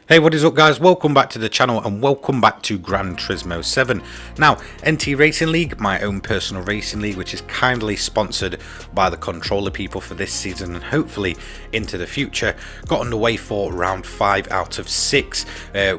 Hey, what is up guys? Welcome back to the channel and welcome back to Gran Turismo 7. Now, NT Racing League, my own personal racing league, which is kindly sponsored by the controller people for this season and hopefully into the future, got underway for round 5 out of 6.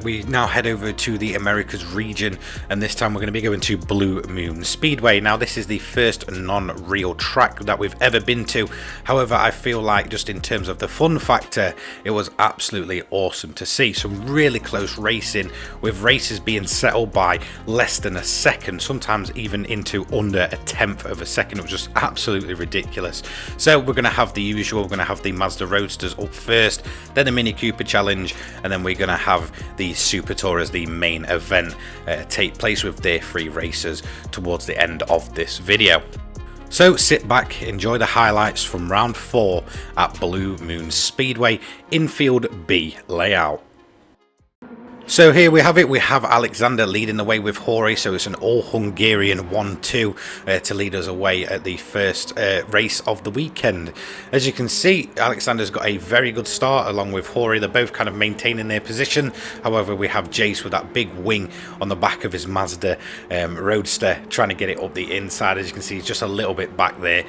We now head over to the Americas region, and this time we're going to be going to Blue Moon Speedway. Now, this is the first non-real track that we've ever been to. However, I feel like just in terms of the fun factor, it was absolutely awesome to see. Some really close racing, with races being settled by less than a second, sometimes even into under a tenth of a second. It was just absolutely ridiculous. So we're going to have the usual. We're going to have the Mazda Roadsters up first, then the Mini Cooper Challenge, and then we're going to have the Super Tour as the main event take place with their 3 races towards the end of this video. So sit back, enjoy the highlights from round 4 at Blue Moon Speedway, infield B layout. So here we have it. We have Alexander leading the way with Jorge, so it's an all-Hungarian 1-2 to lead us away at the first race of the weekend. As you can see, Alexander's got a very good start along with Jorge. They're both kind of maintaining their position. However, we have Jace with that big wing on the back of his Mazda Roadster, trying to get it up the inside. As you can see, he's just a little bit back there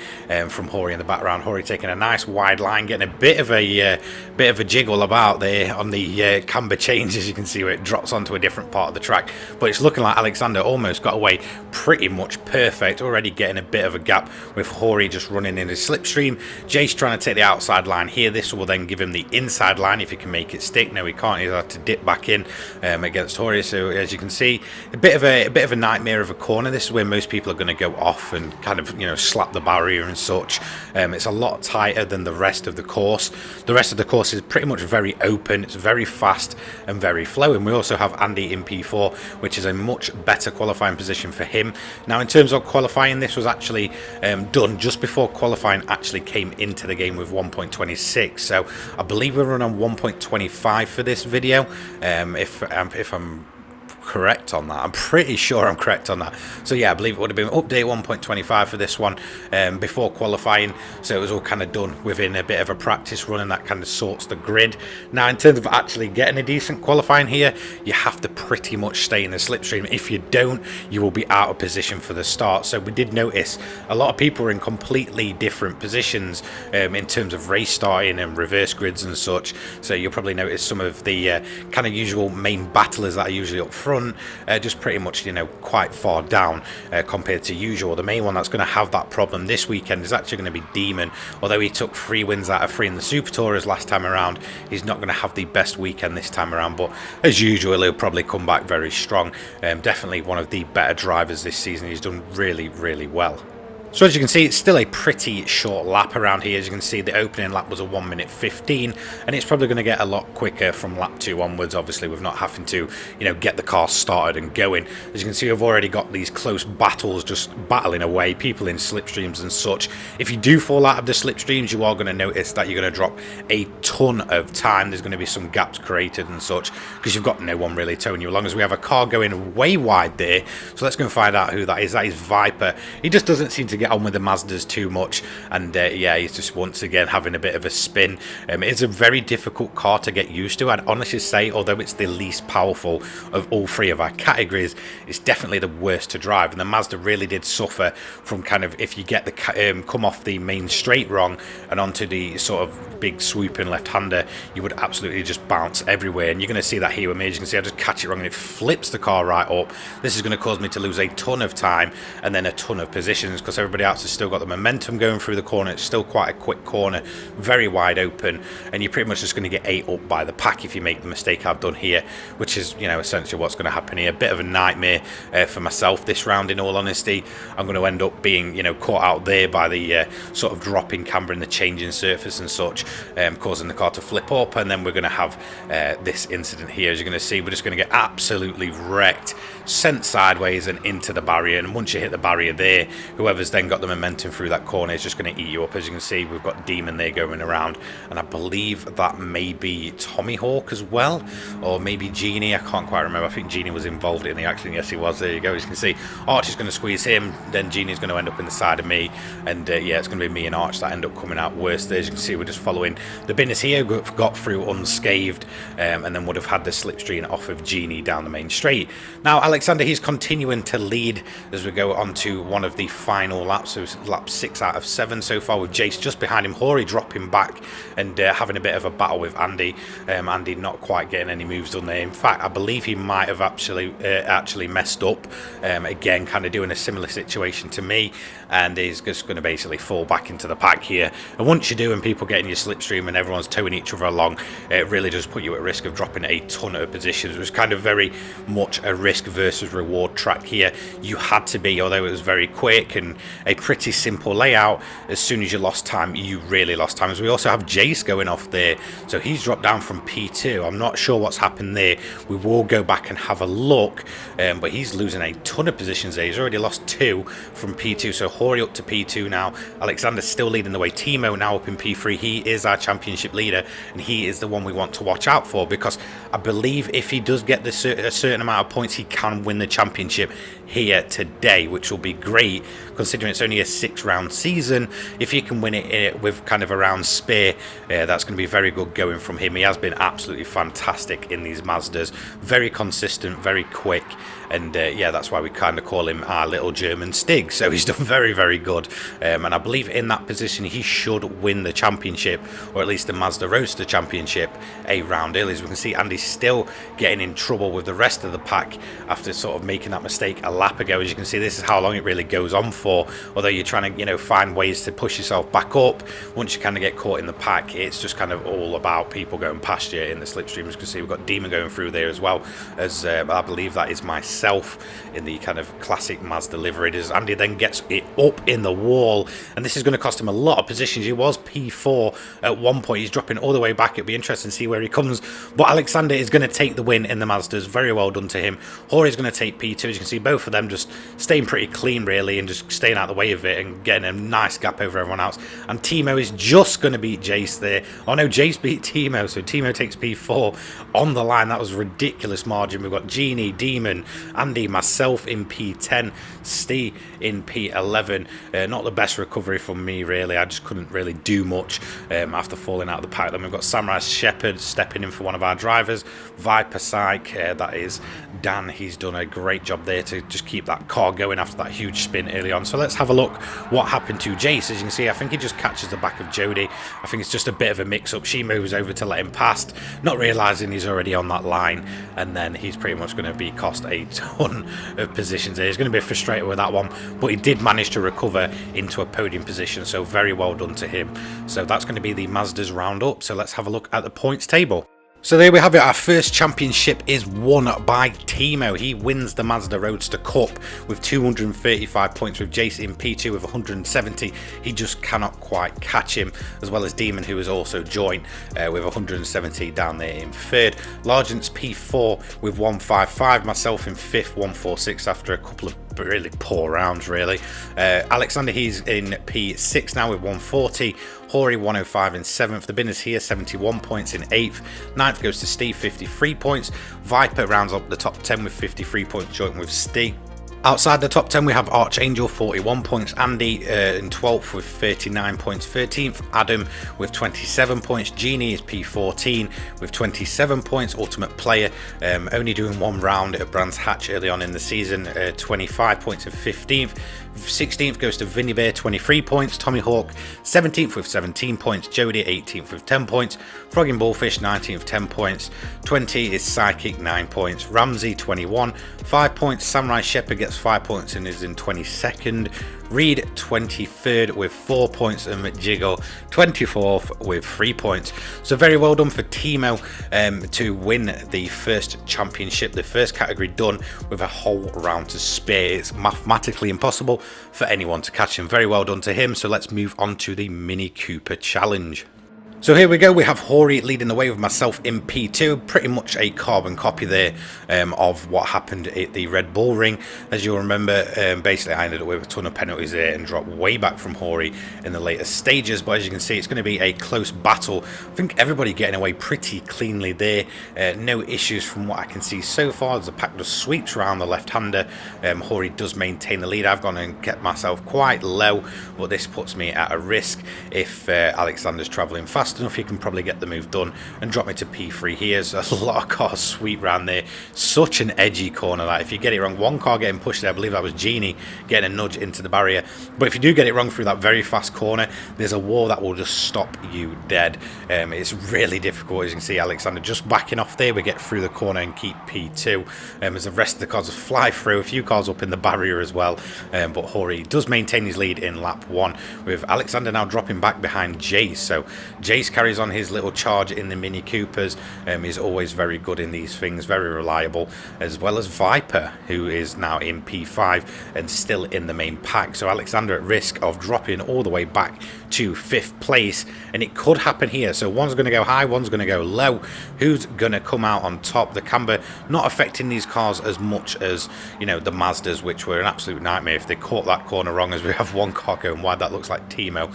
from Jorge in the background. Jorge taking a nice wide line, getting a bit of a jiggle about there on the camber change, as you can see, where it drops onto a different part of the track. But it's looking like Alexander almost got away pretty much perfect, already getting a bit of a gap with Jorge just running in his slipstream. Jace trying to take the outside line here. This will then give him the inside line if he can make it stick. No, he can't. He'll have to dip back in against Jorge. So as you can see, a bit of a nightmare of a corner. This is where most people are going to go off and kind of, you know, slap the barrier and such. It's a lot tighter than the rest of the course. The rest of the course is pretty much very open. It's very fast and very flowing. We also have Andy in P4, which is a much better qualifying position for him. Now, in terms of qualifying, this was actually done just before qualifying actually came into the game with 1.26. So I believe we're running on 1.25 for this video. If I'm correct on that, I'm pretty sure I'm correct on that. So yeah, I believe it would have been update 1.25 for this one before qualifying, so it was all kind of done within a bit of a practice run, and that kind of sorts the grid. Now, in terms of actually getting a decent qualifying here, you have to pretty much stay in the slipstream. If you don't, you will be out of position for the start. So we did notice a lot of people are in completely different positions in terms of race starting and reverse grids and such. So you'll probably notice some of the kind of usual main battlers that are usually up front just pretty much, you know, quite far down compared to usual. The main one that's going to have that problem this weekend is actually going to be Demon. Although he took 3 wins out of 3 in the Super Tours last time around, he's not going to have the best weekend this time around, but as usual, he'll probably come back very strong. Definitely one of the better drivers this season. He's done really, really well. So as you can see, it's still a pretty short lap around here. As you can see, the opening lap was a 1:15, and it's probably going to get a lot quicker from lap 2 onwards, obviously, with not having to, you know, get the car started and going. As you can see, we've already got these close battles just battling away, people in slipstreams and such. If you do fall out of the slipstreams, you are going to notice that you're going to drop a ton of time. There's going to be some gaps created and such, because you've got no one really towing you, as long as we have a car going way wide there. So let's go and find out who that is. That is Viper. He just doesn't seem to get on with the Mazdas too much, and yeah, he's just once again having a bit of a spin. It's a very difficult car to get used to. I'd honestly say, although it's the least powerful of all 3 of our categories, it's definitely the worst to drive. And the Mazda really did suffer from kind of, if you get the come off the main straight wrong and onto the sort of big swooping left-hander, you would absolutely just bounce everywhere. And you're going to see that here with me. As you can see, I just catch it wrong and it flips the car right up. This is going to cause me to lose a ton of time and then a ton of positions, because everybody else has still got the momentum going through the corner. It's still quite a quick corner, very wide open, and you're pretty much just going to get ate up by the pack if you make the mistake I've done here, which is, you know, essentially what's going to happen here. A bit of a nightmare for myself this round, in all honesty. I'm going to end up being, you know, caught out there by the sort of dropping camber and the changing surface and such, causing the car to flip up, and then we're going to have this incident here. As you're going to see, we're just going to get absolutely wrecked, sent sideways and into the barrier, and once you hit the barrier there, whoever's then then got the momentum through that corner. It's just going to eat you up. As you can see, we've got Demon there going around, and I believe that may be Tommy Hawk as well, or maybe Genie. I can't quite remember. I think Genie was involved in the accident. Yes, he was. There you go. As you can see, Arch is going to squeeze him, then Genie's going to end up in the side of me, and yeah, it's going to be me and Arch that end up coming out worse there. As you can see, we're just following the business here, got through unscathed, and then would have had the slipstream off of Genie down the main straight. Now Alexander, he's continuing to lead as we go on to one of the final laps, so lap 6 out of 7 so far, with Jace just behind him, Hori dropping back and having a bit of a battle with Andy. Andy not quite getting any moves done there. In fact, I believe he might have actually messed up again, kind of doing a similar situation to me, and he's just going to basically fall back into the pack here. And once you do, and people get in your slipstream and everyone's towing each other along, it really does put you at risk of dropping a ton of positions. It was kind of very much a risk versus reward track here. You had to be, although it was very quick and a pretty simple layout, as soon as you lost time, you really lost time. As we also have Jace going off there, so he's dropped down from P2. I'm not sure what's happened there. We will go back and have a look, but he's losing a ton of positions there. He's already lost 2 from P2, so Hori up to P2 now. Alexander's still leading the way. Timo now up in P3. He is our championship leader, and he is the one we want to watch out for, because I believe if he does get a certain amount of points, he can win the championship here today, which will be great considering it's only a 6-round season. If he can win it with kind of a round spare, that's going to be very good going from him. He has been absolutely fantastic in these Mazdas, very consistent, very quick, and yeah, that's why we kind of call him our little German Stig. So he's done very, very good, and I believe in that position he should win the championship, or at least the Mazda Roadster Championship, a round early. As we can see, Andy's still getting in trouble with the rest of the pack after sort of making that mistake a lap ago. As you can see, this is how long it really goes on for, although you're trying to, you know, find ways to push yourself back up. Once you kind of get caught in the pack, it's just kind of all about people going past you in the slipstream. As you can see, we've got Demon going through there as well, as I believe that is myself in the kind of classic Mazda livery. As Andy then gets it up in the wall, and this is going to cost him a lot of positions. He was P4 at one point. He's dropping all the way back. It'll be interesting to see where he comes, but Alexander is going to take the win in the Mazdas. Very well done to him. Hori's going to take P2. As you can see, both of them just staying pretty clean really, and just staying out of the way of it and getting a nice gap over everyone else. And Timo is just going to beat Jace there. Oh no, Jace beat Timo, so Timo takes P4 on the line. That was a ridiculous margin. We've got Genie, Demon, Andy, myself in P10, Steve in P11. Not the best recovery from me really. I just couldn't really do much after falling out of the pack. Then we've got Samurai Shepherd stepping in for one of our drivers, Viper Psych, that is Dan. He's done a great job there to just keep that car going after that huge spin early on. So let's have a look what happened to Jace. As you can see, I think he just catches the back of Jody. I think it's just a bit of a mix-up. She moves over to let him past, not realising he's already on that line, and then he's pretty much going to be cost a ton of positions there. He's going to be frustrated with that one, but he did manage to recover into a podium position, so very well done to him. So that's going to be the Mazdas roundup. So let's have a look at the points table. So there we have it. Our first championship is won by Timo. He wins the Mazda Roadster Cup with 235 points, with Jace in P2 with 170. He just cannot quite catch him, as well as Demon, who has also joined with 170 down there in third. Largent's P4 with 155. Myself in fifth, 146 after a couple of really poor rounds really. Alexander, he's in P6 now with 140. Hori 105 in 7th. The Binners here 71 points in 8th. 9th goes to Steve, 53 points. Viper rounds up the top 10 with 53 points, joint with Steve. Outside the top 10 we have Archangel 41 points, Andy in 12th with 39 points, 13th Adam with 27 points, Genie is P14 with 27 points, Ultimate Player only doing one round at Brands Hatch early on in the season, 25 points in 15th. 16th goes to Vinny Bear, 23 points, Tommy Hawk 17th with 17 points, Jody 18th with 10 points, Frogging Bullfish 19th 10 points, 20 is Psychic 9 points, Ramsey 21 5 points, Samurai Shepherd gets 5 points and is in 22nd, Reed 23rd with 4 points, and McJiggle 24th with 3 points. So very well done for Timo to win the first championship, the first category done with a whole round to spare. It's mathematically impossible for anyone to catch him. Very well done to him. So let's move on to the Mini Cooper Challenge. So here we go, we have Hori leading the way with myself in P2, pretty much a carbon copy there of what happened at the Red Bull Ring. As you'll remember, basically I ended up with a ton of penalties there and dropped way back from Hori in the later stages, but as you can see it's going to be a close battle. I think everybody getting away pretty cleanly there, no issues from what I can see so far as the pack just sweeps around the left-hander. Hori does maintain the lead. I've gone and kept myself quite low, but this puts me at a risk. If Alexander's travelling fast enough, he can probably get the move done and drop me to P3 here. So a lot of cars sweep around there. Such an edgy corner that if you get it wrong, one car getting pushed there, I believe that was Genie getting a nudge into the barrier, but if you do get it wrong through that very fast corner, there's a wall that will just stop you dead. It's really difficult. As you can see, Alexander just backing off there. We get through the corner and keep P2 as the rest of the cars fly through, a few cars up in the barrier as well, but Hori does maintain his lead in lap 1 with Alexander now dropping back behind Jace. So Jace carries on his little charge in the Mini Coopers. He's always very good in these things, very reliable, as well as Viper, who is now in P5 and still in the main pack. So Alexander at risk of dropping all the way back to 5th place, and it could happen here. So one's going to go high, one's going to go low. Who's going to come out on top? The camber not affecting these cars as much as, you know, the Mazdas, which were an absolute nightmare if they caught that corner wrong, as we have one car going wide. That looks like Timo,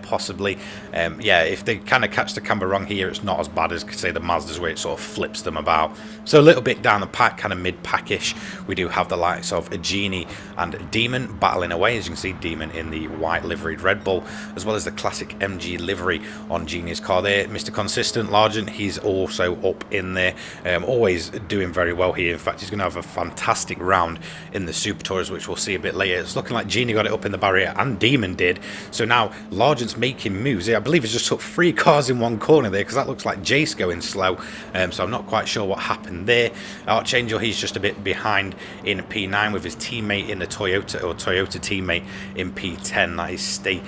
possibly. Yeah, if they kind of catch the camber wrong here, it's not as bad as, say, the Mazdas, where it sort of flips them about. So a little bit down the pack, kind of mid-packish, we do have the likes of a Genie and Demon battling away. As you can see, Demon in the white liveried Red Bull, as well as the classic MG livery on Genie's car there. Mr. Consistent, Largent, he's also up in there, always doing very well here. In fact, he's going to have a fantastic round in the Super Tours, which we'll see a bit later. It's looking like Genie got it up in the barrier, and Demon did. So now Largent's making moves. I believe he's just took 3 cars in one corner there, because that looks like Jace going slow. So I'm not quite sure what happened there. Archangel, he's just a bit behind in P9 with his teammate in the Toyota, or Toyota teammate in P10. That is State.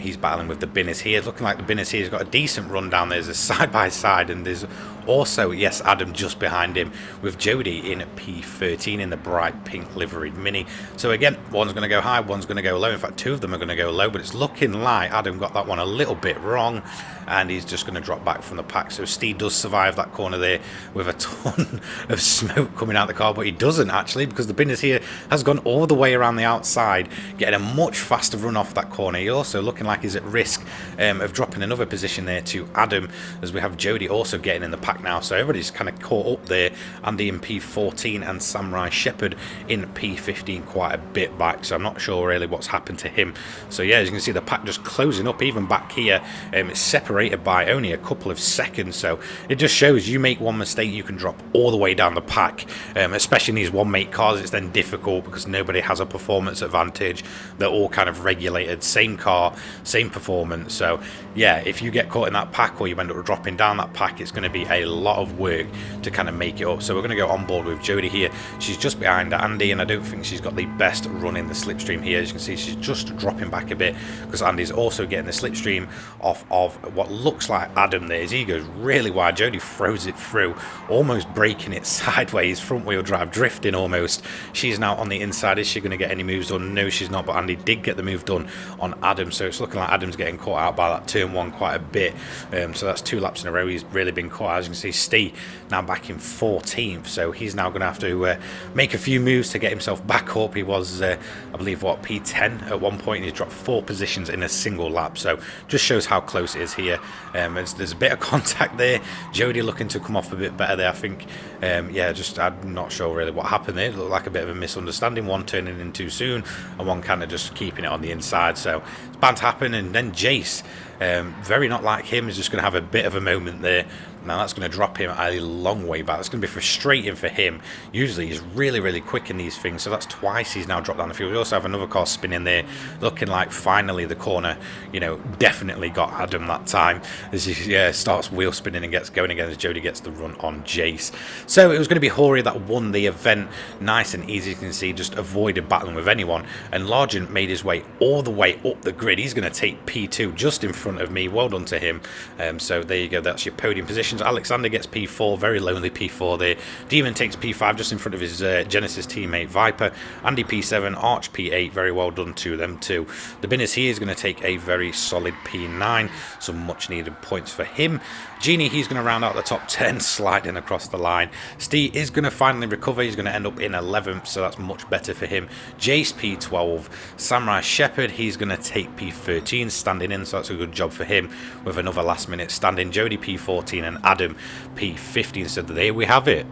He's battling with the Binners here. Looking like the Binners here has got a decent run down there. There's a side by side, and there's also, yes, Adam just behind him with Jody in P13 in the bright pink liveried Mini. So again, one's going to go high, one's going to go low. In fact, 2 of them are going to go low, but it's looking like Adam got that one a little bit wrong, and he's just going to drop back from the pack. So Steve does survive that corner there with a ton of smoke coming out the car, but he doesn't actually, because the Binners here has gone all the way around the outside, getting a much faster run off that corner. He also looking like he's at risk of dropping another position there to Adam, as we have Jody also getting in the pack now. So everybody's kind of caught up there. Andy in P14 and Samurai Shepherd in P15, quite a bit back. So I'm not sure really what's happened to him. So yeah, as you can see, the pack just closing up. Even back here, it's separated by only a couple of seconds. So it just shows you make one mistake, you can drop all the way down the pack. Especially in these one-mate cars, it's then difficult because nobody has a performance advantage. They're all kind of regulated, same car, same performance. So yeah, if you get caught in that pack, or you end up dropping down that pack, it's going to be a lot of work to kind of make it up. So we're going to go on board with Jody here. She's just behind Andy, and I don't think she's got the best run in the slipstream here. As you can see, she's just dropping back a bit because Andy's also getting the slipstream off of what looks like Adam there. As he goes really wide, Jody throws it through, almost breaking it sideways, front wheel drive, drifting almost. She's now on the inside. Is she going to get any moves done? No, she's not, but Andy did get the move done on Adam. So it's looking like Adam's getting caught out by that turn 1 quite a bit. So that's 2 laps in a row. He's really been caught. As you can see, Steve now back in 14th, so he's now going to have to make a few moves to get himself back up. He was, I believe, what, P10 at one point, and he's dropped 4 positions in a single lap. So just shows how close it is here. There's a bit of contact there. Jody looking to come off a bit better there, I think. Yeah, just I'm not sure really what happened there. It looked like a bit of a misunderstanding, one turning in too soon and one kind of just keeping it on the inside. So it's bound to happen. And then Jace, very not like him, is just going to have a bit of a moment there. Now that's going to drop him a long way back. That's going to be frustrating for him. Usually he's really, really quick in these things. So that's twice he's now dropped down the field. We also have another car spinning there, looking like finally the corner, you know, definitely got Adam that time, as he starts wheel spinning and gets going again as Jody gets the run on Jace. So it was going to be Hori that won the event. Nice and easy, you can see, just avoided battling with anyone. And Largent made his way all the way up the grid. He's going to take P2 just in front front of me. Well done to him. So there you go, that's your podium positions. Alexander gets P4, very lonely P4 there. Demon takes P5 just in front of his Genesis teammate Viper. Andy P7, Arch P8, very well done to them too. The Binners here is going to take a very solid P9, some much needed points for him. Genie, he's going to round out the top 10, sliding across the line. Steve is going to finally recover, he's going to end up in 11th, so that's much better for him. Jace P12, Samurai Shepherd, he's going to take P13, standing in, so that's a good job for him with another last minute standing. Jody P14 and Adam P15, so there we have it.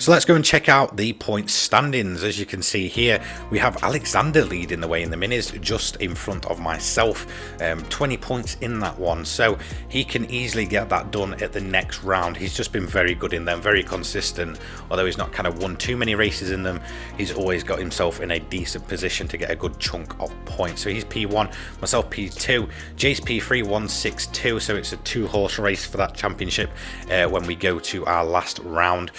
So let's go and check out the point standings. As you can see here, we have Alexander leading the way in the minis, just in front of myself, 20 points in that one, so he can easily get that done at the next round. He's just been very good in them, very consistent. Although he's not kind of won too many races in them, he's always got himself in a decent position to get a good chunk of points. So he's P1, myself P2, Jace P3, 162, so it's a 2-horse race for that championship when we go to our last round.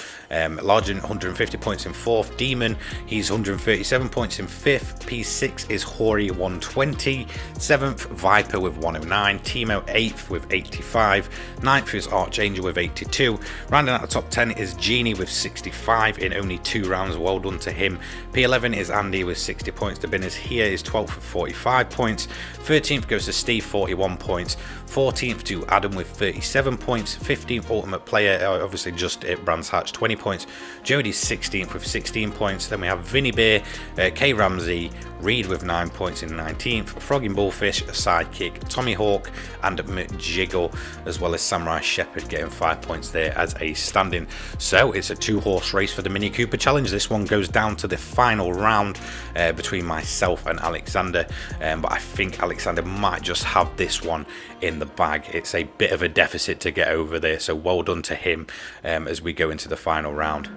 Largent 150 points in 4th, Demon, he's 137 points in 5th, P6 is Hori 120, 7th Viper with 109, Timo 8th with 85, 9th is Archangel with 82, rounding out the top 10 is Genie with 65 in only 2 rounds, well done to him. P11 is Andy with 60 points, the Binners here is 12th with 45 points, 13th goes to Steve 41 points, 14th to Adam with 37 points, 15th Ultimate Player, obviously just at Brands Hatch, 20 points, Jody's 16th with 16 points, then we have Vinny Bear, K Ramsey, Reed with 9 points in 19th, Frogging Bullfish, Sidekick, Tommy Hawk and McJiggle, as well as Samurai Shepherd getting 5 points there as a standing. So it's a 2-horse race for the Mini Cooper Challenge. This one goes down to the final round between myself and Alexander, but I think Alexander might just have this one in the bag. It's a bit of a deficit to get over there, so well done to him as we go into the final round.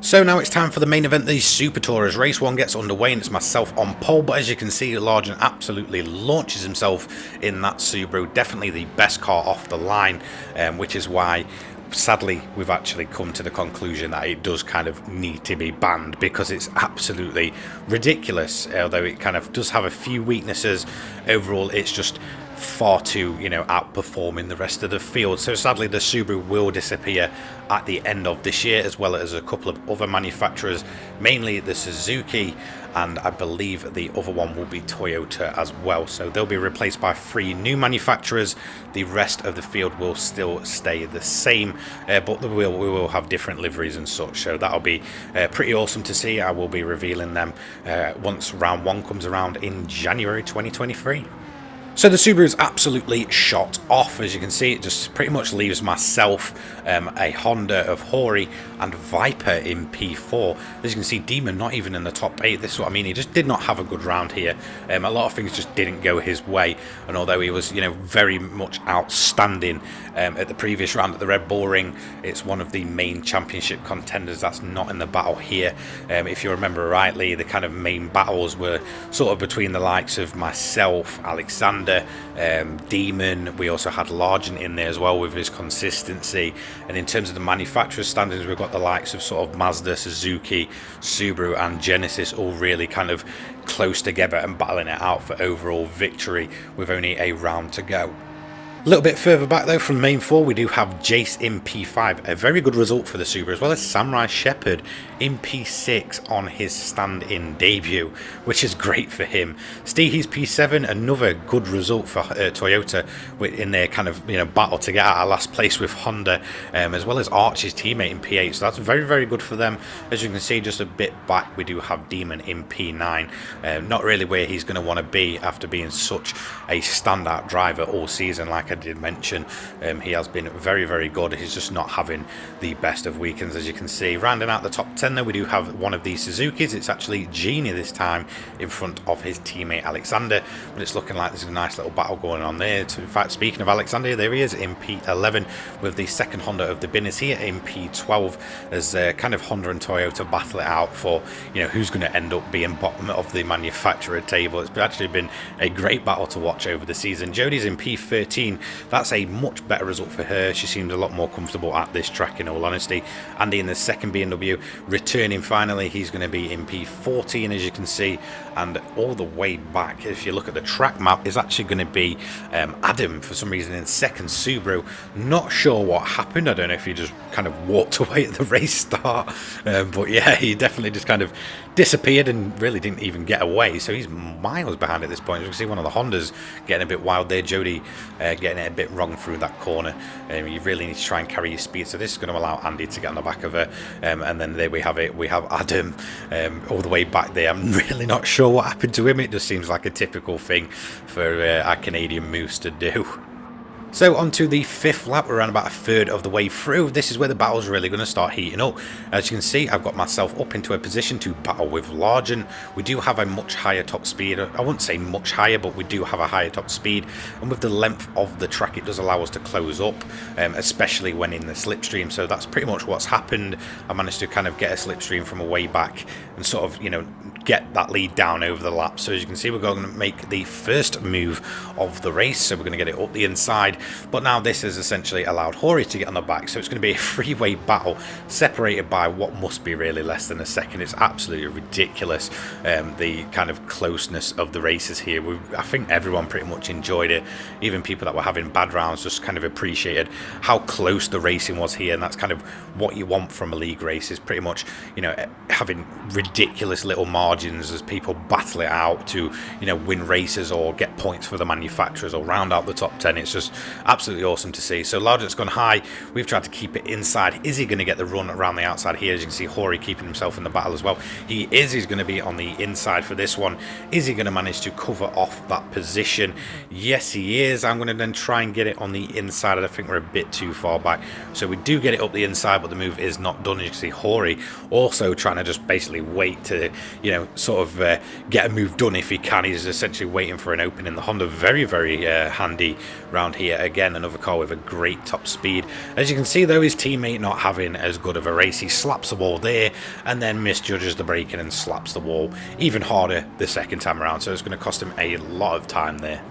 So now it's time for the main event, the Super Tour, as race 1 gets underway, and it's myself on pole. But as you can see, Largent absolutely launches himself in that Subaru, definitely the best car off the line, which is why sadly we've actually come to the conclusion that it does kind of need to be banned, because it's absolutely ridiculous. Although it kind of does have a few weaknesses, overall it's just far too, outperforming the rest of the field. So sadly the Subaru will disappear at the end of this year, as well as a couple of other manufacturers, mainly the Suzuki, and I believe the other one will be Toyota as well. So they'll be replaced by 3 new manufacturers. The rest of the field will still stay the same, but we will have different liveries and such, so that'll be pretty awesome to see. I will be revealing them once round 1 comes around in January 2023. So the Subaru is absolutely shot off. As you can see, it just pretty much leaves myself, a Honda of Hori and Viper in P4. As you can see, Demon not even in the top 8. This is what I mean, he just did not have a good round here. A lot of things just didn't go his way, and although he was very much outstanding at the previous round at the Red Bull Ring, it's one of the main championship contenders that's not in the battle here. If you remember rightly, the kind of main battles were sort of between the likes of myself, Alexander, Demon. We also had Largent in there as well with his consistency, and in terms of the manufacturer standings, we've got the likes of sort of Mazda, Suzuki, Subaru and Genesis all really kind of close together and battling it out for overall victory with only a round to go. A little bit further back though, from main 4, we do have Jace in P5, a very good result for the Subaru, as well as Samurai Shepherd in P6 on his stand-in debut, which is great for him. Steehe's P7, another good result for Toyota in their kind of battle to get out of last place with Honda, as well as Arch's teammate in P8, so that's very, very good for them. As you can see, just a bit back, we do have Demon in P9, not really where he's going to want to be after being such a standout driver all season. Like I did mention, he has been very, very good. He's just not having the best of weekends, as you can see. Rounding out the top 10 though, we do have one of these Suzukis. It's actually Genie this time in front of his teammate Alexander, but it's looking like there's a nice little battle going on there. In fact, speaking of Alexander, there he is in P11 with the second Honda of the Binners here in P12, as kind of Honda and Toyota battle it out for who's going to end up being bottom of the manufacturer table. It's actually been a great battle to watch over the season. Jody's in P13 that's a much better result for her. She seems a lot more comfortable at this track, in all honesty. Andy in the second BMW, returning finally. He's going to be in P14, as you can see, and all the way back, if you look at the track map, is actually going to be Adam, for some reason, in second. Subaru, not sure what happened. I don't know if he just kind of walked away at the race start, but yeah, he definitely just kind of disappeared and really didn't even get away. So he's miles behind at this point. You can see one of the Hondas getting a bit wild there. Jody getting it a bit wrong through that corner. You really need to try and carry your speed. So this is going to allow Andy to get on the back of her. And then there we have it. We have Adam all the way back there. I'm really not sure what happened to him. It just seems like a typical thing for our Canadian moose to do. So on to the fifth lap, we're around about a third of the way through. This is where the battle's really going to start heating up. As you can see, I've got myself up into a position to battle with Largen. We do have a much higher top speed. I wouldn't say much higher, but we do have a higher top speed. And with the length of the track, it does allow us to close up, especially when in the slipstream. So that's pretty much what's happened. I managed to kind of get a slipstream from a way back and sort of, you know, get that lead down over the lap. So as you can see, we're going to make the first move of the race. So we're going to get it up the inside. But now this has essentially allowed Hori to get on the back, so it's going to be a three-way battle separated by what must be really less than a second. It's absolutely ridiculous, the kind of closeness of the races here. I think everyone pretty much enjoyed it. Even people that were having bad rounds just kind of appreciated how close the racing was here, and that's kind of what you want from a league race, is pretty much, you know, having ridiculous little margins as people battle it out to, you know, win races or get points for the manufacturers or round out the top 10. It's just absolutely awesome to see. So Largen's gone high. We've tried to keep it inside. Is he going to get the run around the outside here? As you can see, Hori keeping himself in the battle as well. He is. He's going to be on the inside for this one. Is he going to manage to cover off that position? Yes, he is. I'm going to then try and get it on the inside. I think we're a bit too far back. So we do get it up the inside, but the move is not done. As you can see, Hori also trying to just basically wait to, you know, sort of get a move done if he can. He's essentially waiting for an opening. The Honda very, very handy round here. Again, another car with a great top speed. As you can see, though, his teammate not having as good of a race. He slaps the wall there and then misjudges the braking and slaps the wall even harder the second time around. So it's going to cost him a lot of time there.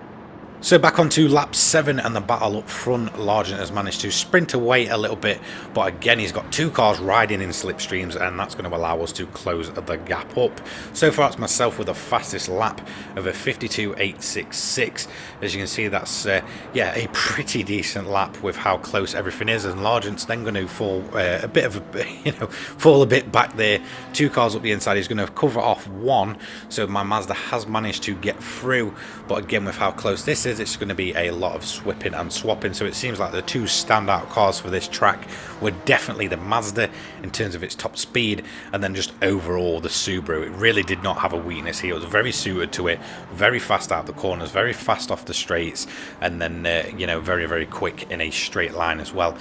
So back onto lap 7 and the battle up front. Largent has managed to sprint away a little bit, but again he's got two cars riding in slipstreams, and that's going to allow us to close the gap up. So far it's myself with the fastest lap of a 52.866. As you can see, that's yeah, a pretty decent lap with how close everything is, and Largent's then going to fall a bit of a, you know, fall a bit back there. Two cars up the inside. He's going to cover off one, so my Mazda has managed to get through, but again with how close this is, it's going to be a lot of swipping and swapping. So it seems like the two standout cars for this track were definitely the Mazda in terms of its top speed, and then just overall the Subaru. It really did not have a weakness here. It was very suited to it, very fast out the corners, very fast off the straights, and then you know, very, very quick in a straight line as well.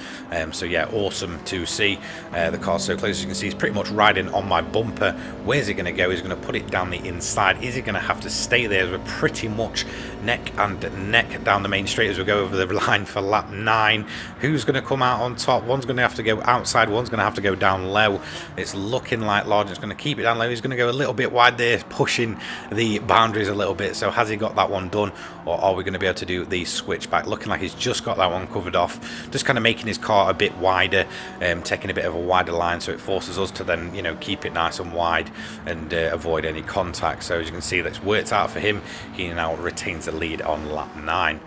So yeah, awesome to see. The car's so close. As you can see, he's pretty much riding on my bumper. Where's he going to go? He's going to put it down the inside. Is he going to have to stay there? We're pretty much neck and neck down the main straight as we go over the line for lap 9. Who's going to come out on top? One's going to have to go outside, one's going to have to go down low. It's looking like Largent's going to keep it down low. He's going to go a little bit wide there, pushing the boundaries a little bit. So has he got that one done, or are we going to be able to do the switchback? Looking like he's just got that one covered off, just kind of making his car a bit wider, taking a bit of a wider line, so it forces us to then, you know, keep it nice and wide and avoid any contact. So as you can see, that's worked out for him. He now retains the lead on lap 9.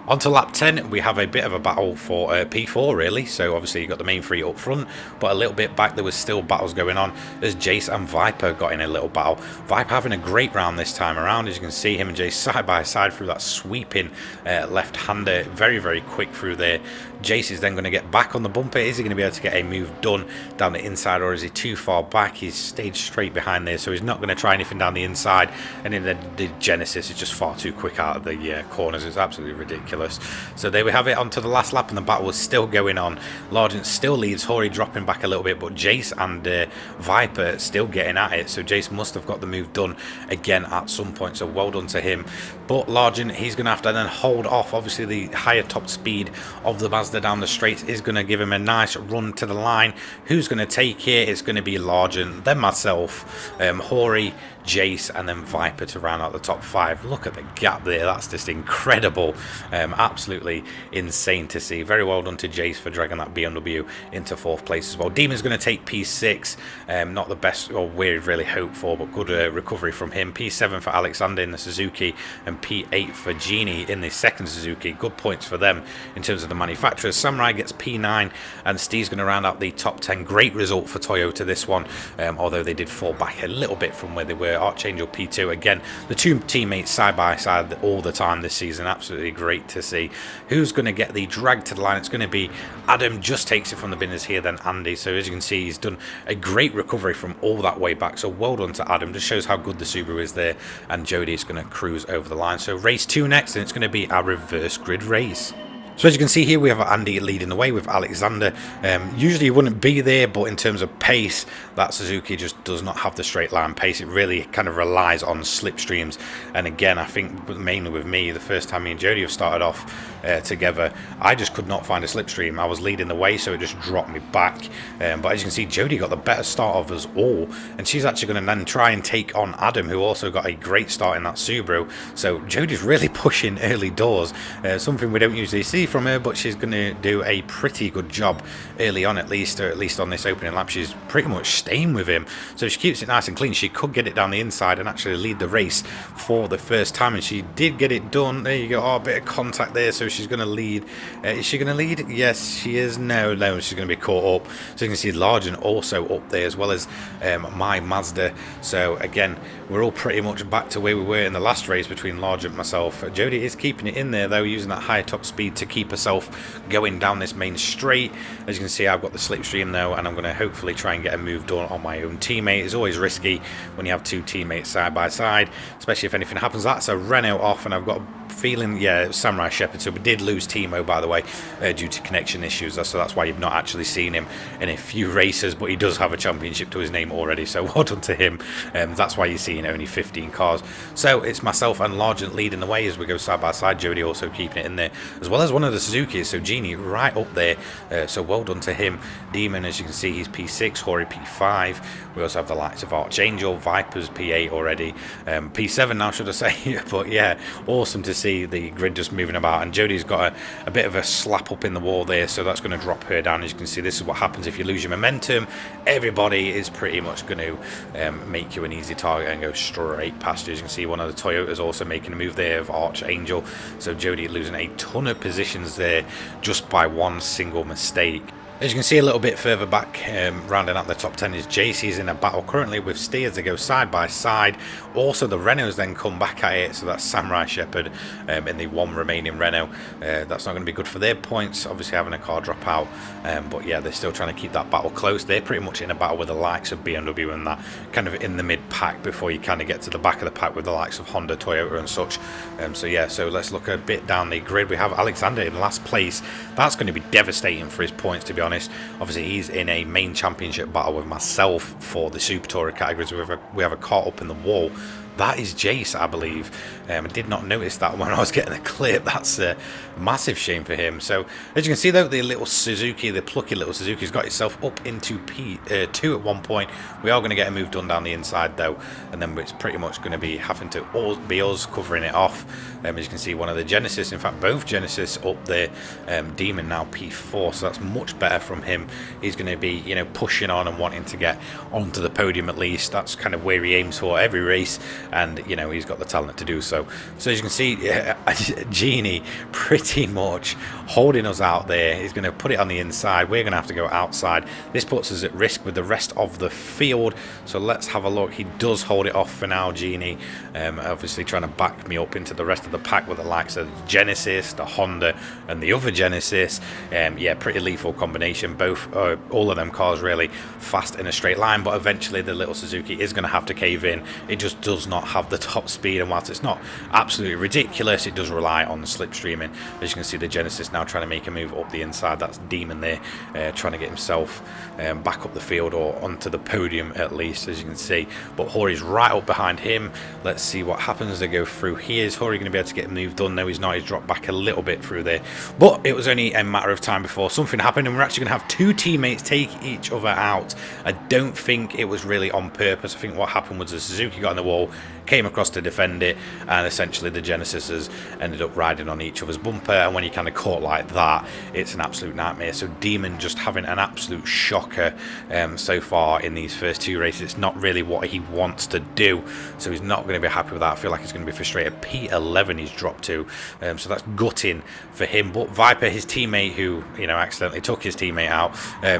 On to lap 10, we have a bit of a battle for P4 really. So obviously you got the main three up front, but a little bit back there was still battles going on as Jace and Viper got in a little battle. Viper having a great round this time around. As you can see, him and Jace side by side through that sweeping left-hander, very, very quick through there. Jace is then going to get back on the bumper. Is he going to be able to get a move done down the inside, or is he too far back? He's stayed straight behind there, so he's not going to try anything down the inside. And then the Genesis is just far too quick out of the corners. It's absolutely ridiculous. So there we have it, onto the last lap, and the battle was still going on. Largent still leads, Hori dropping back a little bit, but Jace and Viper still getting at it. So Jace must have got the move done again at some point, so well done to him. But Largent, he's going to have to then hold off. Obviously the higher top speed of the Mazda down the straight is going to give him a nice run to the line. Who's going to take here? It's going to be Largent, then myself, Hori, Jace, and then Viper to round out the top 5. Look at the gap there. That's just incredible Absolutely insane to see. Very well done to Jace for dragging that BMW into 4th place as well. Demon's going to take P6. Not the best or we'd really hoped for, but good recovery from him. P7 for Alexander in the Suzuki, and P8 for Genie in the 2nd Suzuki. Good points for them in terms of the manufacturers. Samurai gets P9, and Steve's going to round out the top 10. Great result for Toyota this one, although they did fall back a little bit from where they were. Archangel P2 again. The two teammates side by side all the time this season. Absolutely great to see. Who's going to get the drag to the line? It's going to be Adam. Just takes it from the binners here, then Andy. So as you can see, he's done a great recovery from all that way back. So well done to Adam. Just shows how good the Subaru is there. And Jody's going to cruise over the line. So race 2 next, and it's going to be our reverse grid race. So as you can see here, we have Andy leading the way with Alexander. Usually he wouldn't be there, but in terms of pace, that Suzuki just does not have the straight line pace. It really kind of relies on slipstreams. And again, I think mainly with me, the first time me and Jody have started off together, I just could not find a slipstream. I was leading the way, so it just dropped me back. But as you can see, Jody got the better start of us all, and she's actually going to then try and take on Adam, who also got a great start in that Subaru. So Jody's really pushing early doors, something we don't usually see from her, but she's going to do a pretty good job early on, at least, or at least on this opening lap. She's pretty much staying with him, so if she keeps it nice and clean, she could get it down the inside and actually lead the race for the first time, and she did get it done. There you go. Oh, a bit of contact there, so she's going to lead. Is she going to lead? Yes, she is. No, she's going to be caught up. So you can see Largent also up there, as well as my Mazda. So again, we're all pretty much back to where we were in the last race between Largent and myself. Jody is keeping it in there though, using that higher top speed to keep herself going down this main straight. As you can see, I've got the slipstream though, and I'm going to hopefully try and get a move done on my own teammate. It's always risky when you have two teammates side by side, especially if anything happens. That's a Renault off, and I've got a feeling, yeah, it was Samurai Shepherd. So we did lose Timo, by the way, due to connection issues. So that's why you've not actually seen him in a few races, but he does have a championship to his name already, so well done to him. That's why you're seeing only 15 cars. So it's myself and Largent leading the way as we go side by side. Jody also keeping it in there, as well as one of the Suzukis. So Genie right up there, so well done to him. Demon, as you can see, he's P6, Hori P5. We also have the likes of Archangel, Vipers P8 already, P7 now, should I say. But yeah, awesome to see the grid just moving about, and Jody's got a bit of a slap up in the wall there, so that's going to drop her down. As you can see, this is what happens if you lose your momentum. Everybody is pretty much going to make you an easy target and go straight past you. As you can see, one of the Toyotas also making a move there of Archangel, so Jody losing a ton of positions there just by one single mistake. As you can see a little bit further back, rounding out the top 10 is JC's in a battle currently with Steers. They go side by side. Also the Renaults then come back at it, so that's Samurai Shepherd in the one remaining Renault. That's not going to be good for their points, obviously having a car drop out, but yeah, they're still trying to keep that battle close. They're pretty much in a battle with the likes of BMW and that, kind of in the mid pack before you kind of get to the back of the pack with the likes of Honda, Toyota and such. So yeah, so let's look a bit down the grid. We have Alexander in last place. That's going to be devastating for his points, to be honest. Obviously he's in a main championship battle with myself for the Super Tourer categories. We have a car up in the wall. That is Jace, I believe. I did not notice that when I was getting the clip. That's a massive shame for him. So, as you can see, though, the little Suzuki, the plucky little Suzuki's got itself up into P2 at one point. We are going to get a move done down the inside, though, and then it's pretty much going to be having to be us covering it off. As you can see, one of the Genesis, in fact, both Genesis up there. Demon now P4, so that's much better from him. He's going to be, you know, pushing on and wanting to get onto the podium at least. That's kind of where he aims for every race. And you know, he's got the talent to do so. So as you can see, Genie pretty much holding us out there. He's going to put it on the inside. We're going to have to go outside. This puts us at risk with the rest of the field. So let's have a look. He does hold it off for now, Genie. Obviously trying to back me up into the rest of the pack with the likes of the Genesis, the Honda, and the other Genesis. Yeah, pretty lethal combination. Both, all of them cars really fast in a straight line. But eventually, the little Suzuki is going to have to cave in. It just does not have the top speed, and whilst it's not absolutely ridiculous, it does rely on the slipstreaming. As you can see, the Genesis now trying to make a move up the inside. That's Demon there, trying to get himself back up the field or onto the podium at least, as you can see. But Hori's right up behind him. Let's see what happens. They go through here. Is Hori going to be able to get a move done? No, he's not. He's dropped back a little bit through there, but it was only a matter of time before something happened, and we're actually going to have two teammates take each other out. I don't think it was really on purpose. I think what happened was the Suzuki got in the wall, came across to defend it, and essentially the Genesises ended up riding on each other's bumper, and when you kind of caught like that, it's an absolute nightmare. So Demon just having an absolute shocker so far in these first two races. It's not really what he wants to do, so he's not going to be happy with that. I feel like he's going to be frustrated. P11 he's dropped to, so that's gutting for him. But Viper, his teammate, who, you know, accidentally took his teammate out,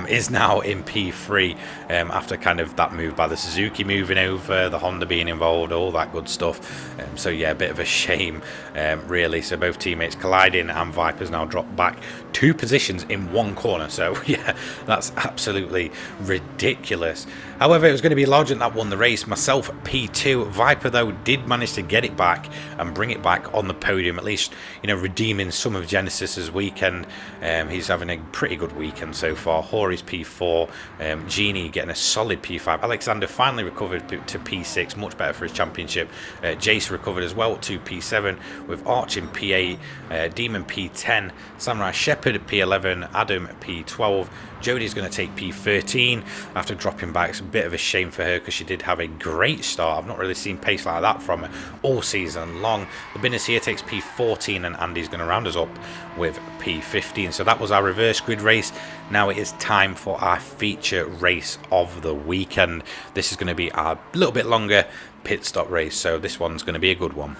is now in P3 after kind of that move by the Suzuki moving over, the Honda being involved, all that good stuff. So yeah, a bit of a shame really. So both teammates colliding, and Viper's now dropped back 2 positions in 1 corner. So yeah, that's absolutely ridiculous. However, it was going to be Largent that won the race. Myself P2. Viper though did manage to get it back and bring it back on the podium, at least, you know, redeeming some of Genesis's weekend. He's having a pretty good weekend so far. Hori's P4, Genie getting a solid P5. Alexander finally recovered to P6, much better for his championship. Jace recovered as well to P7, with Arch in P8, Demon P10, Samurai Shepherd at P11, Adam P12. Jodie's going to take P13 after dropping back. It's a bit of a shame for her because she did have a great start. I've not really seen pace like that from her all season long. The Binners here takes P14, and Andy's going to round us up with P15. So that was our reverse grid race. Now it is time for our feature race of the weekend. This is going to be a little bit longer pit stop race, so this one's going to be a good one.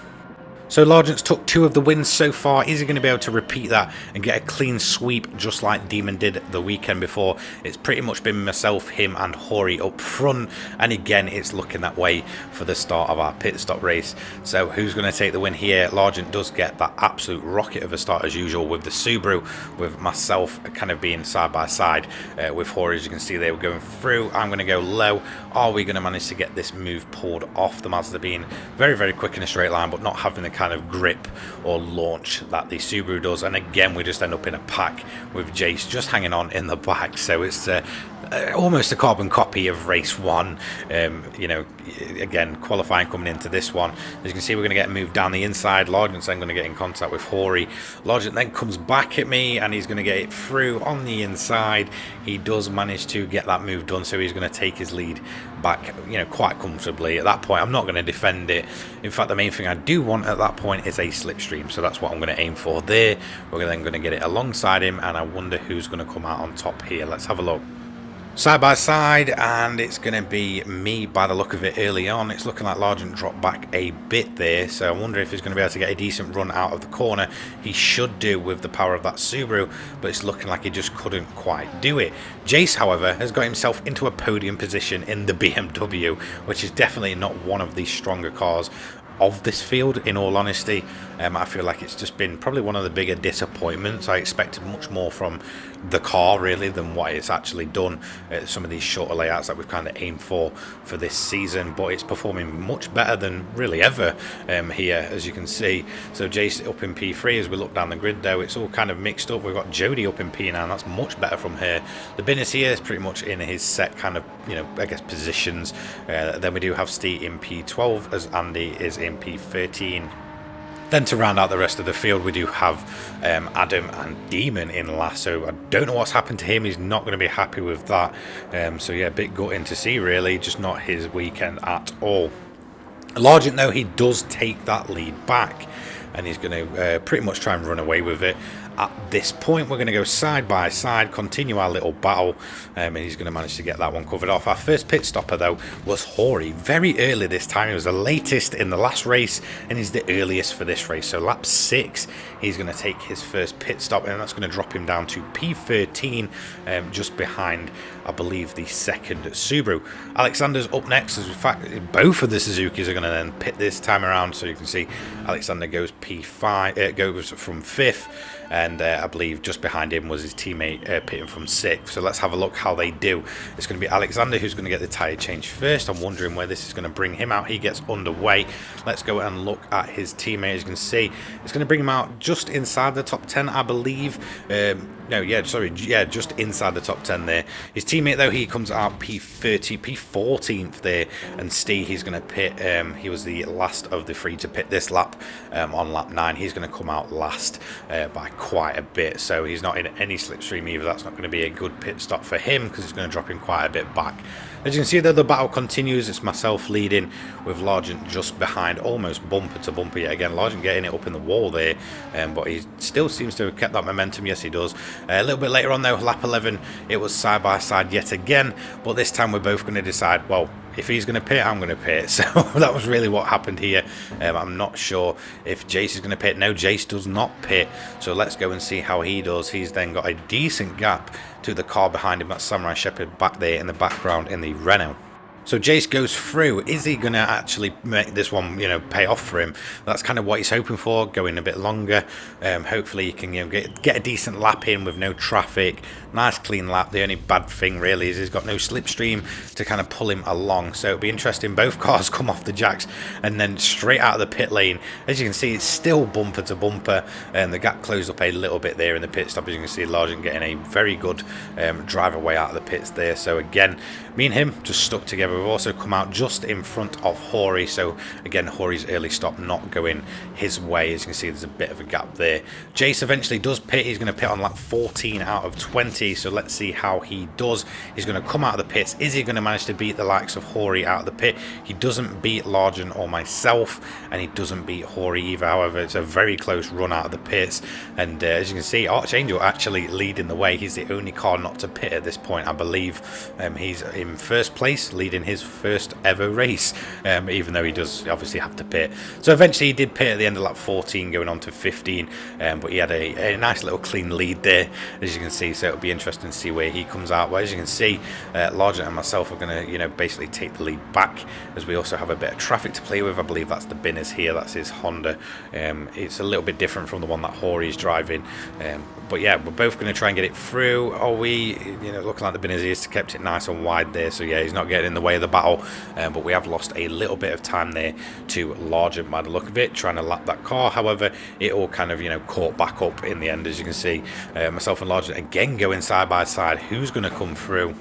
So Largent's took 2 of the wins so far. Is he going to be able to repeat that and get a clean sweep just like Demon did the weekend before? It's pretty much been myself, him and Hori up front, and again it's looking that way for the start of our pit stop race. So who's going to take the win here? Largent does get that absolute rocket of a start as usual with the Subaru, with myself kind of being side by side with Hori. As you can see, they were going through. I'm going to go low. Are we going to manage to get this move pulled off? The Mazda being very, very quick in a straight line, but not having the kind of grip or launch that the Subaru does. And again, we just end up in a pack with Jace just hanging on in the back. So it's almost a carbon copy of race 1. You know, again, qualifying coming into this one. As you can see, we're going to get moved down the inside. Largent's then going to get in contact with Hori. Largent then comes back at me, and he's going to get it through on the inside. He does manage to get that move done, so he's going to take his lead back, you know, quite comfortably. At that point, I'm not going to defend it. In fact, the main thing I do want at that point is a slipstream, so that's what I'm going to aim for there. We're then going to get it alongside him, and I wonder who's going to come out on top here. Let's have a look. Side by side, and it's going to be me by the look of it early on. It's looking like Largent dropped back a bit there, so I wonder if he's going to be able to get a decent run out of the corner. He should do with the power of that Subaru, but it's looking like he just couldn't quite do it. Jace, however, has got himself into a podium position in the BMW, which is definitely not one of the stronger cars of this field, in all honesty. I feel like it's just been probably one of the bigger disappointments. I expected much more from the car really than what it's actually done. Some of these shorter layouts that we've kind of aimed for this season, but it's performing much better than really ever here, as you can see. So Jace up in P3. As we look down the grid though, it's all kind of mixed up. We've got Jodie up in P9, that's much better from her. The Binners here is pretty much in his set kind of, you know, I guess positions. Then we do have Steve in P12 as Andy is in P13. Then to round out the rest of the field, we do have Adam and Demon in last. So I don't know what's happened to him. He's not going to be happy with that. So yeah, a bit gutting to see really. Just not his weekend at all. Largent though, he does take that lead back, and he's going to pretty much try and run away with it. At this point, we're going to go side by side, continue our little battle, and he's going to manage to get that one covered off. Our first pit stopper, though, was Hori. Very early this time. He was the latest in the last race, and he's the earliest for this race. So lap 6, he's going to take his first pit stop, and that's going to drop him down to P13, just behind, I believe, the second Subaru. Alexander's up next, as in fact, both of the Suzukis are going to then pit this time around. So you can see Alexander goes P5, goes from 5th, and I believe just behind him was his teammate pitting from 6th. So let's have a look how they do. It's going to be Alexander who's going to get the tyre change first. I'm wondering where this is going to bring him out. He gets underway. Let's go and look at his teammate. As you can see, it's going to bring him out just inside the top 10, I believe. Just inside the top 10 there. His teammate, though, he comes out P30, P14th there, and Steve, he's going to pit. He was the last of the 3 to pit this lap on lap 9. He's going to come out last by quite a bit, so he's not in any slipstream either. That's not going to be a good pit stop for him because it's going to drop him quite a bit back. As you can see though, the battle continues. It's myself leading with Largent just behind, almost bumper to bumper yet again. Largent getting it up in the wall there, but he still seems to have kept that momentum. Yes, he does. A little bit later on though, lap 11, it was side by side yet again, but this time we're both going to decide, well, if he's going to pit, I'm going to pit. So that was really what happened here. I'm not sure if Jace is going to pit. No, Jace does not pit. So let's go and see how he does. He's then got a decent gap to the car behind him. That's Samurai Shepherd back there in the background in the Renault. So Jace goes through. Is he going to actually make this one, pay off for him? That's kind of what he's hoping for, going a bit longer. Hopefully he can get a decent lap in with no traffic. Nice clean lap. The only bad thing really is he's got no slipstream to kind of pull him along. So it'll be interesting. Both cars come off the jacks and then straight out of the pit lane. As you can see, it's still bumper to bumper. And the gap closed up a little bit there in the pit stop. As you can see, Largent getting a very good drive away out of the pits there. So again, me and him just stuck together. We've also come out just in front of Hori, so again Hori's early stop not going his way. As you can see, there's a bit of a gap there. Jace eventually does pit. He's going to pit on lap 14 out of 20, so let's see how he does. He's going to come out of the pits. Is he going to manage to beat the likes of Hori out of the pit? He doesn't beat Largent or myself, and he doesn't beat Hori either. However, it's a very close run out of the pits, and as you can see, Archangel actually leading the way. He's the only car not to pit at this point, I believe. He's in first place, leading his first ever race, even though he does obviously have to pit. So eventually he did pit at the end of lap 14 going on to 15, but he had a nice little clean lead there, as you can see. So it'll be interesting to see where he comes out. But as you can see, Largent and myself are going to basically take the lead back, as we also have a bit of traffic to play with. I believe that's the Binners here. That's his Honda. It's a little bit different from the one that Hori is driving, but yeah, we're both going to try and get it through. Are we, looking like the Binners, he's kept it nice and wide there, so yeah, he's not getting in the way of the battle, but we have lost a little bit of time there to Largent by the look of it, trying to lap that car. However, it all kind of caught back up in the end. As you can see, myself and Largent again going side by side. Who's going to come through?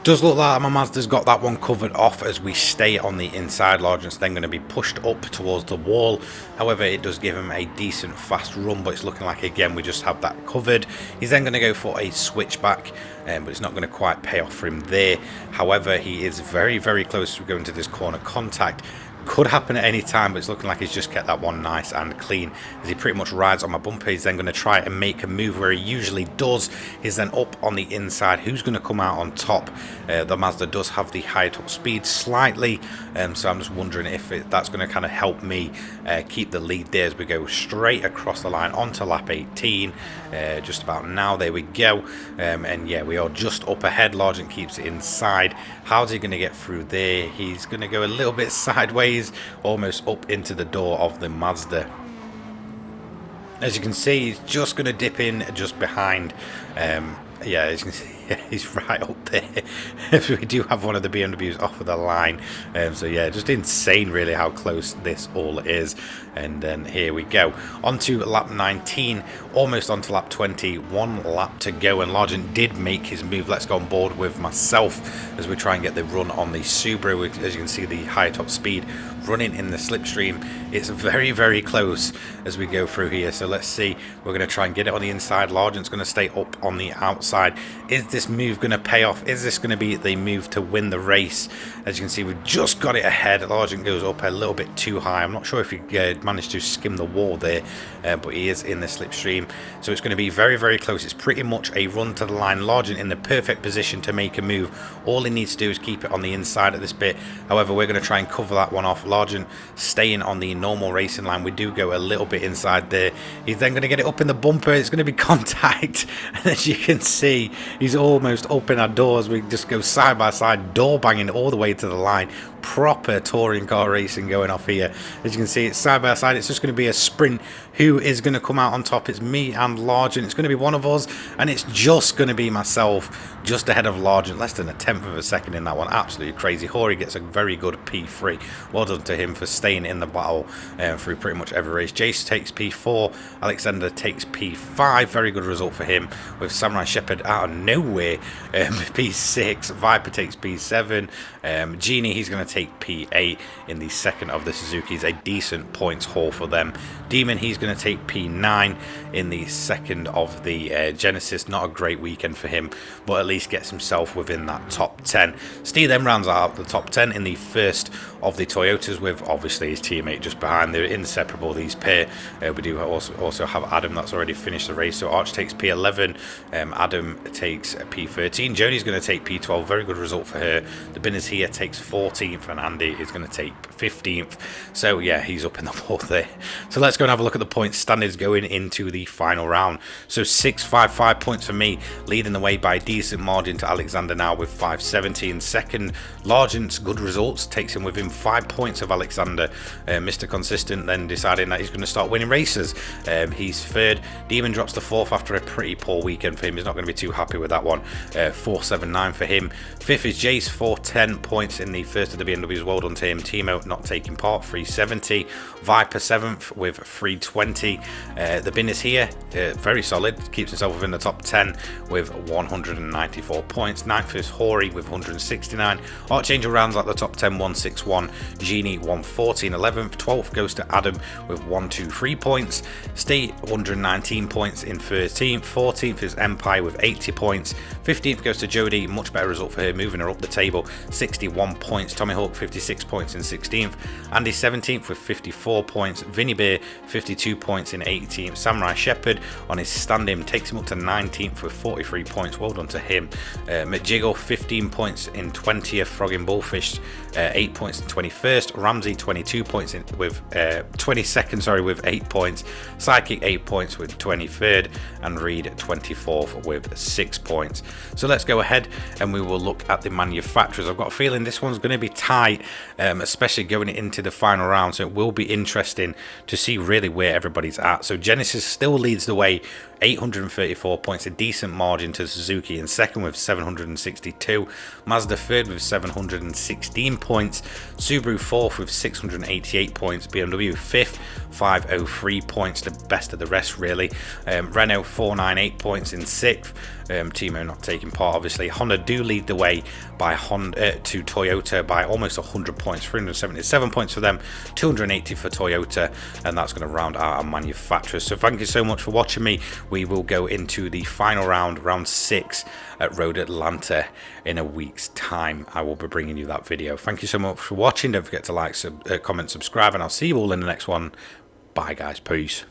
Does look like my Mazda's got that one covered off as we stay on the inside. Largent's then going to be pushed up towards the wall. However, it does give him a decent fast run, but it's looking like again we just have that covered. He's then going to go for a switchback, but it's not going to quite pay off for him there. However, he is very, very close to going to this corner contact. Could happen at any time, but it's looking like he's just kept that one nice and clean as he pretty much rides on my bumper. He's then going to try and make a move where he usually does. He's then up on the inside. Who's going to come out on top? The Mazda does have the high top speed slightly, so I'm just wondering if that's going to kind of help me keep the lead there as we go straight across the line onto lap 18. Just about now, there we go, and yeah, we are just up ahead. Largent keeps it inside. How's he going to get through there? He's going to go a little bit sideways, almost up into the door of the Mazda. As you can see, he's just going to dip in just behind. Yeah, as you can see, he's right up there. We do have one of the BMWs off of the line. So yeah, just insane really how close this all is. And then here we go. On to lap 19, almost on to lap 20. One lap to go, and Largent did make his move. Let's go on board with myself as we try and get the run on the Subaru. As you can see, the high top speed running in the slipstream. It's very, very close as we go through here. So let's see. We're going to try and get it on the inside. Largent's going to stay up on the outside. Is this move going to pay off? Is this going to be the move to win the race? As you can see, we've just got it ahead. Largent goes up a little bit too high. I'm not sure if he managed to skim the wall there, but he is in the slipstream. So it's going to be very, very close. It's pretty much a run to the line. Largent in the perfect position to make a move. All he needs to do is keep it on the inside at this bit. However, we're going to try and cover that one off. Largent staying on the normal racing line. We do go a little bit inside there. He's then going to get it up in the bumper. It's going to be contact. And as you can see, he's almost up in our doors. We just go side by side, door banging all the way to the line. Proper touring car racing going off here. As you can see, it's side by side. It's just going to be a sprint. Who is going to come out on top? It's me and Largent. It's going to be one of us, and it's just going to be myself, just ahead of Largent, less than a tenth of a second in that one. Absolutely crazy. Hori gets a very good P3. Well done to him for staying in the battle through pretty much every race. Jace takes P4. Alexander takes P5. Very good result for him, with Samurai Shepherd out of nowhere anyway. P6, Viper takes P7, Genie, he's going to take P8 in the second of the Suzuki's, a decent points haul for them. Demon, he's going to take P9 in the second of the Genesis. Not a great weekend for him, but at least gets himself within that top 10. Steve then rounds out the top 10 in the first of the Toyotas, with obviously his teammate just behind. They're inseparable, these pair. We do also have Adam that's already finished the race, so Arch takes P11, Adam takes P13, Jodie's going to take P12, very good result for her. The Binners here takes 14th, and Andy is going to take 15th, so yeah, he's up in the fourth there. So let's go and have a look at the points standings going into the final round. So 655 points for me, leading the way by a decent margin to Alexander now with 570. In second, Largent's good results takes him within 5 points of Alexander. Mr. Consistent then deciding that he's going to start winning races. He's third. Demon drops to fourth after a pretty poor weekend for him. He's not going to be too happy with that one. 479 for him. Fifth is Jace, 410 points in the first of the BMWs. Well done to him. Timo not taking part, 370. Viper seventh with 320. The bin is here, very solid, keeps himself within the top 10 with 194 points. Ninth is Hori with 169. Archangel rounds out the top 10, 161. Genie 114. 11th. 12th goes to Adam with 123 points. State 119 points in 13th. 14th is Empire with 80 points. 15th goes to Jodie, much better result for her, moving her up the table, 61 points. Tommy Hawk 56 points in 16th. Andy 17th with 54 points. Vinny Bear 52 points in 18th. Samurai Shepherd on his stand-in takes him up to 19th with 43 points. Well done to him. McJiggle 15 points in 20th. Frogging Bullfish 8 points in 21st. Ramsey 22 points with 22nd, sorry, with 8 points. Sidekick 8 points with 23rd, and Reed 24th with 6 points. So let's go ahead and we will look at the manufacturers. I've got a feeling this one's going to be tight, especially going into the final round, so it will be interesting to see really where everybody's at. So Genesis still leads the way, 834 points, a decent margin to Suzuki in second with 762. Mazda third with 716 points. Subaru fourth with 688 points. BMW fifth, 503 points, the best of the rest really. Renault 498 points in sixth. Timo not taking part obviously. Honda do lead the way by to Toyota by almost 100 points, 377 points for them, 280 for Toyota, and that's going to round out our manufacturers. So thank you so much for watching me. We will go into the final round, round 6 at Road Atlanta in a week's time. I will be bringing you that video. Thank you so much for watching. Don't forget to like, comment, subscribe, and I'll see you all in the next one. Bye guys, peace.